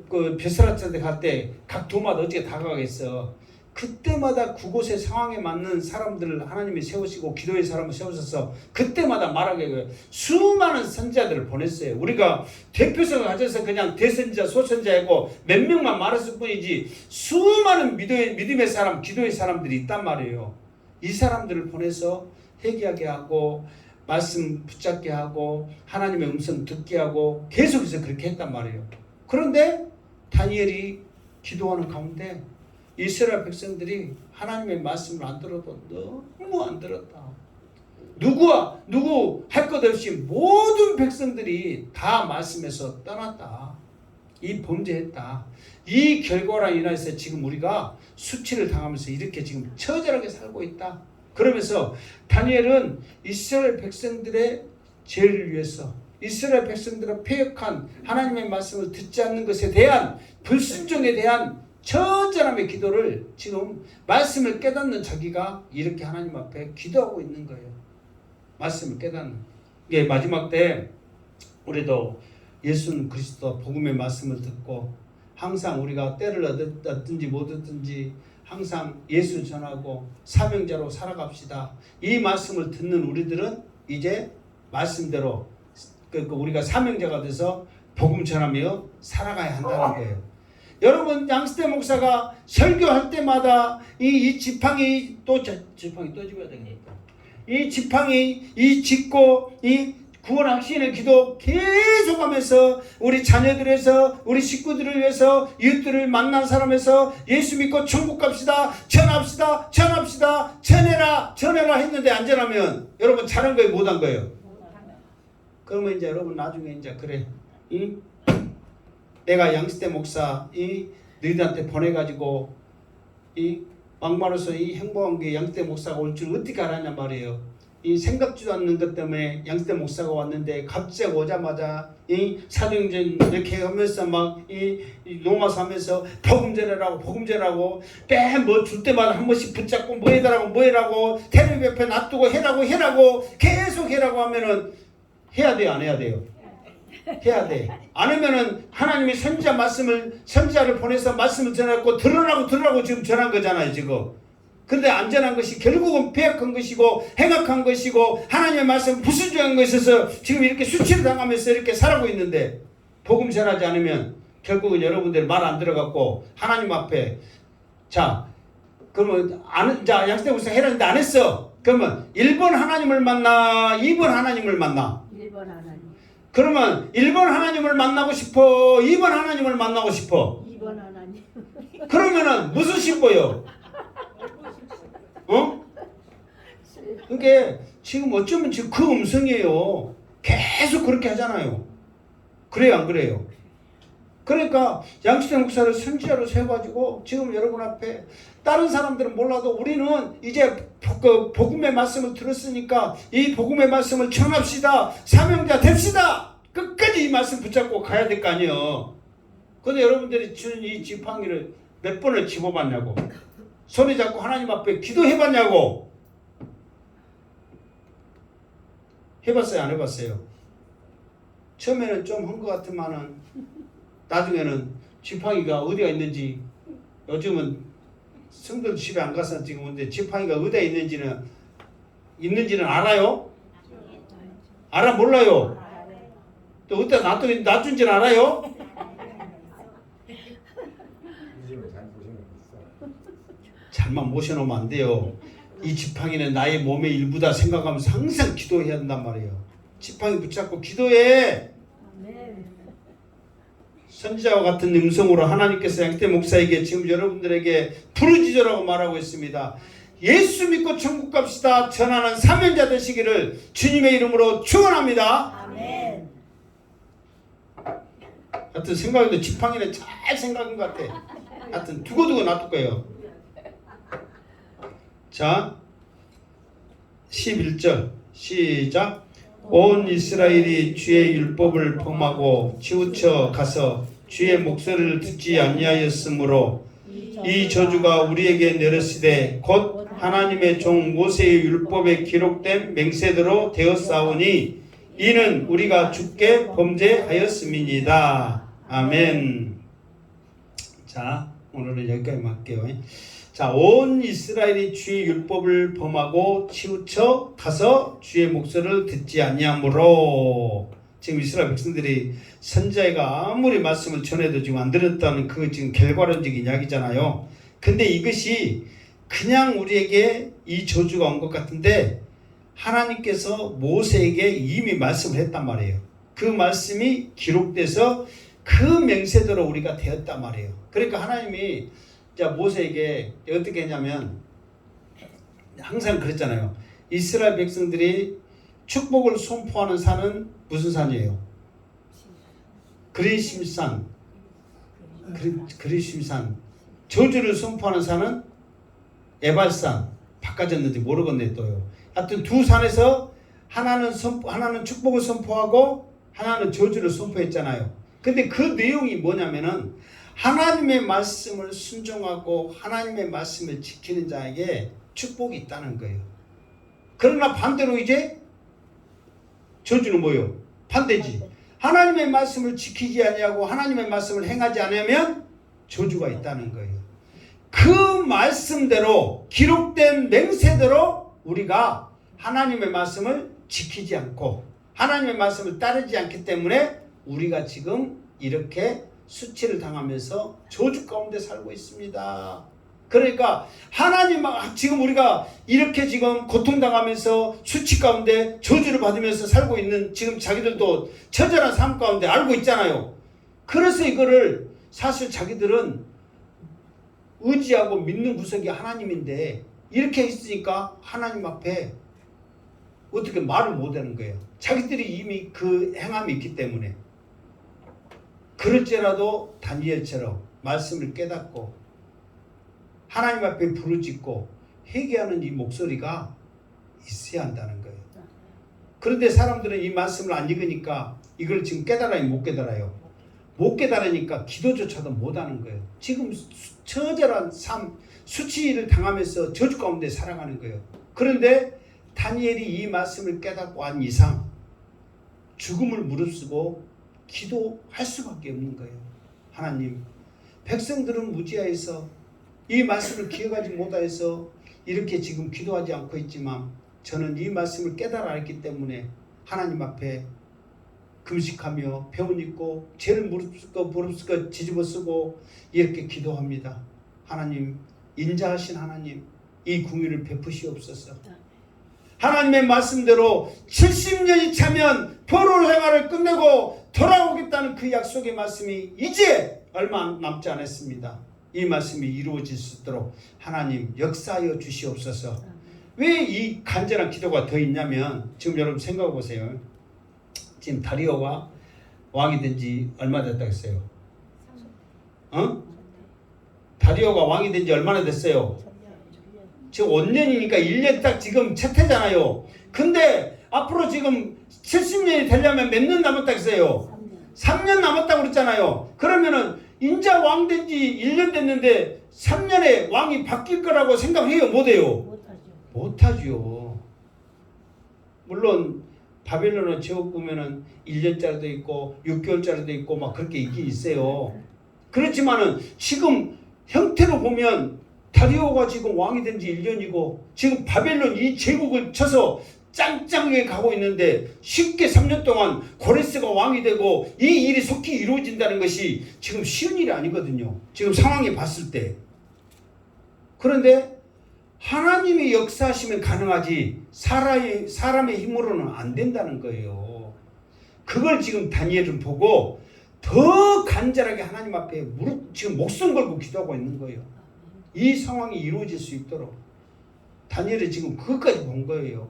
그 베스라한테 갈 때 각 도마다 어떻게 다가가겠어. 그때마다 그곳의 상황에 맞는 사람들을 하나님이 세우시고 기도의 사람을 세우셔서 그때마다 말하게 수많은 선지자들을 보냈어요. 우리가 대표성을 가져서 그냥 대선지자 소선지자이고 몇 명만 말했을 뿐이지 수많은 믿음의 사람 기도의 사람들이 있단 말이에요. 이 사람들을 보내서 회개하게 하고 말씀 붙잡게 하고 하나님의 음성 듣게 하고 계속해서 그렇게 했단 말이에요. 그런데 다니엘이 기도하는 가운데 이스라엘 백성들이 하나님의 말씀을 안 들어도 너무 안 들었다. 누구 할 것 없이 모든 백성들이 다 말씀에서 떠났다. 이 범죄했다. 이 결과로 인해서 지금 우리가 수치를 당하면서 이렇게 지금 처절하게 살고 있다. 그러면서 다니엘은 이스라엘 백성들의 죄를 위해서 이스라엘 백성들의 패역한 하나님의 말씀을 듣지 않는 것에 대한 불순종에 대한 처절함의 기도를 지금 말씀을 깨닫는 자기가 이렇게 하나님 앞에 기도하고 있는 거예요. 말씀을 깨닫는. 이게 마지막 때 우리도 예수 그리스도 복음의 말씀을 듣고 항상 우리가 때를 얻든지 못 얻든지 항상 예수 전하고 사명자로 살아갑시다. 이 말씀을 듣는 우리들은 이제 말씀대로 우리가 사명자가 돼서 복음 전하며 살아가야 한다는 거예요. 여러분 양스태 목사가 설교할 때마다 이 지팡이 또 집어야 되겠다. 이 지팡이 이 짚고 이 구원 확신의 기도 계속하면서 우리 자녀들에서 우리 식구들을 위해서 이웃들을 만난 사람에서 예수 믿고 천국 갑시다 전합시다 전해라 했는데 안 전하면 여러분 잘한 거예요 못한 거예요? 그러면 이제 여러분 나중에 이제 그래 내가 양스태 목사 너희들한테 보내가지고 이 막말로서 이 행복한 게 양스태 목사가 올 줄 어떻게 알았냐 말이에요. 이 생각지도 않는 것 때문에 양스태 목사가 왔는데 갑자기 오자마자 이 사도행전 이렇게 하면서 막 이 로마서 하면서 복음제라고 뭐 줄 때마다 한 번씩 붙잡고 뭐 해라고 텔레비 옆에 놔두고 해라고 계속 해라고 하면은 해야 돼요 안 해야 돼요? 해야 돼. 안 하면은 하나님이 선지자를 보내서 말씀을 전하고 들으라고 지금 전한 거잖아요 지금. 근데 안 전한 것이 결국은 패역한 것이고 행악한 것이고 하나님의 말씀 불순종한 것에서 지금 이렇게 수치를 당하면서 이렇게 살아가고 있는데 복음 전하지 않으면 결국은 여러분들 말 안 들어갖고 하나님 앞에 자 그러면 양스태 목사 해라는데 안 했어. 그러면 1번 하나님을 만나 2번 하나님을 만나 1번 하나님. 그러면 1번 하나님을 만나고 싶어? 2번 하나님을 만나고 싶어? 2번 하나님. 그러면은 무슨 싶어요? 어? 그러니까 지금 어쩌면 지금 그 음성이에요. 계속 그렇게 하잖아요. 그래요, 안 그래요? 그러니까 양치대 목사를 선지자로 세워가지고 지금 여러분 앞에 다른 사람들은 몰라도 우리는 이제 그 복음의 말씀을 들었으니까 이 복음의 말씀을 전합시다. 사명자 됩시다. 끝까지 이 말씀 붙잡고 가야 될 거 아니에요. 근데 여러분들이 주는 이 지팡이를 몇 번을 집어봤냐고. 손에 잡고 하나님 앞에 기도해봤냐고. 해봤어요, 안 해봤어요? 처음에는 좀 한 것 같으면은 나중에는 지팡이가 어디가 있는지, 요즘은 성도들 집에 안 가서 지금 근데 지팡이가 어디에 있는지는 알아요? 알아 몰라요? 또 어디다 놔둔지는 알아요? 잘만 모셔놓으면 안 돼요. 이 지팡이는 나의 몸의 일부다 생각하면서 항상 기도해야 한단 말이에요. 지팡이 붙잡고 기도해. 선지자와 같은 음성으로 하나님께서 양태 목사에게 지금 여러분들에게 부르짖으라고 말하고 있습니다. 예수 믿고 천국 갑시다 전하는 사명자 되시기를 주님의 이름으로 축원합니다. 아멘. 하여튼 생각해도 지팡이는 잘 생각한 것 같아. 하여튼 두고두고 놔둘 거예요. 자 11절 시작. 온 이스라엘이 주의 율법을 범하고 치우쳐 가서 주의 목소리를 듣지 아니하였으므로 이 저주가 우리에게 내렸으되 곧 하나님의 종 모세의 율법에 기록된 맹세대로 되었사오니 이는 우리가 주께 범죄하였음이니이다. 아멘. 자 오늘은 여기까지만 할게요. 자, 온 이스라엘이 주의 율법을 범하고 치우쳐 가서 주의 목소리를 듣지 아니하므로. 지금 이스라엘 백성들이 선지자가 아무리 말씀을 전해도 지금 안 들었다는 그 지금 결과론적인 이야기잖아요. 근데 이것이 그냥 우리에게 이 저주가 온 것 같은데 하나님께서 모세에게 이미 말씀을 했단 말이에요. 그 말씀이 기록돼서 그 맹세대로 우리가 되었단 말이에요. 그러니까 하나님이 자 모세에게 어떻게 했냐면 항상 그랬잖아요. 이스라엘 백성들이 축복을 선포하는 산은 무슨 산이에요? 그리심산. 그리심산. 저주를 선포하는 산은 에발산. 바꿔졌는지 모르겠네 또요. 하여튼 두 산에서 하나는 축복을 선포하고 하나는 저주를 선포했잖아요. 근데 그 내용이 뭐냐면은 하나님의 말씀을 순종하고 하나님의 말씀을 지키는 자에게 축복이 있다는 거예요. 그러나 반대로 이제 저주는 뭐예요? 반대지. 하나님의 말씀을 지키지 아니하고 하나님의 말씀을 행하지 않으면 저주가 있다는 거예요. 그 말씀대로 기록된 맹세대로 우리가 하나님의 말씀을 지키지 않고 하나님의 말씀을 따르지 않기 때문에 우리가 지금 이렇게 수치를 당하면서 저주 가운데 살고 있습니다. 그러니까 하나님 지금 우리가 이렇게 지금 고통당하면서 수치 가운데 저주를 받으면서 살고 있는 지금 자기들도 처절한 삶 가운데 알고 있잖아요. 그래서 이거를 사실 자기들은 의지하고 믿는 구석이 하나님인데 이렇게 있으니까 하나님 앞에 어떻게 말을 못하는 거예요. 자기들이 이미 그 행함이 있기 때문에. 그럴지라도 다니엘처럼 말씀을 깨닫고 하나님 앞에 부르짖고 회개하는 이 목소리가 있어야 한다는 거예요. 그런데 사람들은 이 말씀을 안 읽으니까 이걸 지금 깨달아요, 못 깨달아요? 못 깨달으니까 기도조차도 못하는 거예요. 지금 처절한 삶, 수치를 당하면서 저주 가운데 살아가는 거예요. 그런데 다니엘이 이 말씀을 깨닫고 한 이상 죽음을 무릅쓰고 기도할 수밖에 없는 거예요. 하나님, 백성들은 무지하여서 이 말씀을 기억하지 못하여서 이렇게 지금 기도하지 않고 있지만 저는 이 말씀을 깨달아 알기 때문에 하나님 앞에 금식하며 병을 입고 죄를 무릅쓰고 뒤집어 쓰고 이렇게 하나님의 말씀대로 70년이 차면 포로 생활을 끝내고 돌아오겠다는 그 약속의 말씀이 이제 얼마 남지 않았습니다. 이 말씀이 이루어질 수 있도록 하나님 역사하여 주시옵소서. 왜 이 간절한 기도가 더 있냐면 지금 여러분 생각해 보세요. 지금 다리오가 왕이 된 지 얼마 됐다고 했어요? 다리오가 왕이 된 지 얼마나 됐어요? 지금 5년이니까 1년 딱 지금 채태잖아요. 근데 앞으로 지금 70년이 되려면 몇 년 남았다고 했어요? 3년 남았다고 그랬잖아요. 그러면은 인자 왕 된 지 1년 됐는데 3년에 왕이 바뀔 거라고 생각해요? 못해요? 못하죠. 물론 바벨론은 제국 보면은 1년짜리도 있고 6개월짜리도 있고 막 그렇게 있긴 있어요. 그렇지만은 지금 형태로 보면 다리오가 지금 왕이 된 지 1년이고 지금 바벨론 이 제국을 쳐서 짱짱하게 가고 있는데 쉽게 3년 동안 고레스가 왕이 되고 이 일이 속히 이루어진다는 것이 지금 쉬운 일이 아니거든요. 지금 상황에 봤을 때. 그런데 하나님이 역사하시면 가능하지 사람의 힘으로는 안 된다는 거예요. 그걸 지금 다니엘은 보고 더 간절하게 하나님 앞에 지금 목숨 걸고 기도하고 있는 거예요. 이 상황이 이루어질 수 있도록 다니엘이 지금 그것까지 본 거예요.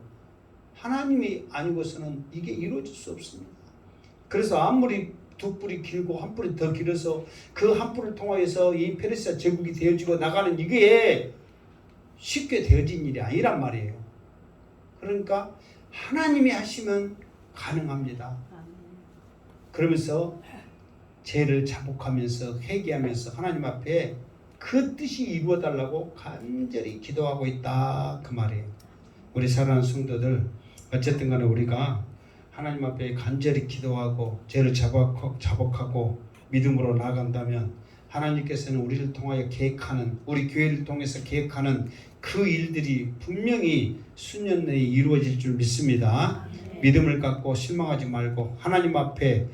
하나님이 아니고서는 이게 이루어질 수 없습니다. 그래서 아무리 두 뿔이 길고 한 뿔이 더 길어서 그 한 뿔을 통하여서 이 페르시아 제국이 되어지고 나가는 이게 쉽게 되어진 일이 아니란 말이에요. 그러니까 하나님이 하시면 가능합니다. 그러면서 죄를 자복하면서 회개하면서 하나님 앞에 그 뜻이 이루어달라고 간절히 기도하고 있다 그 말이에요. 우리 사랑하는 성도들 어쨌든 간에 우리가 하나님 앞에 간절히 기도하고 죄를 자복하고 믿음으로 나아간다면 하나님께서는 우리를 통하여 계획하는 우리 교회를 통해서 계획하는 그 일들이 분명히 수년 내에 이루어질 줄 믿습니다. 믿음을 갖고 실망하지 말고 하나님 앞에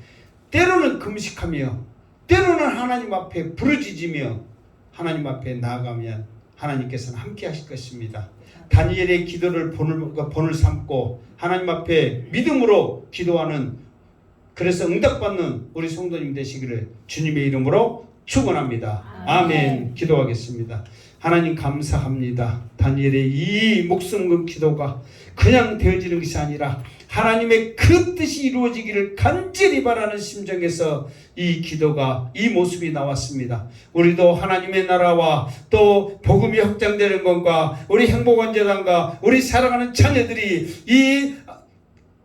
때로는 금식하며 때로는 하나님 앞에 부르짖으며 하나님 앞에 나아가면 하나님께서는 함께 하실 것입니다. 다니엘의 기도를 본을 삼고 하나님 앞에 믿음으로 기도하는 그래서 응답받는 우리 성도님 되시기를 주님의 이름으로 축원합니다. 아멘. 기도하겠습니다. 하나님 감사합니다. 다니엘의 이 목숨 건 기도가 그냥 되어지는 것이 아니라 하나님의 그 뜻이 이루어지기를 간절히 바라는 심정에서 이 기도가 이 모습이 나왔습니다. 우리도 하나님의 나라와 또 복음이 확장되는 것과 우리 행복원재단과 우리 사랑하는 자녀들이 이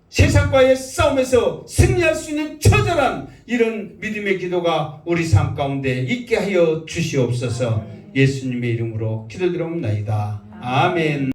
세상과의 싸움에서 승리할 수 있는 처절한 이런 믿음의 기도가 우리 삶 가운데 있게 하여 주시옵소서. 예수님의 이름으로 기도드리옵나이다. 아멘.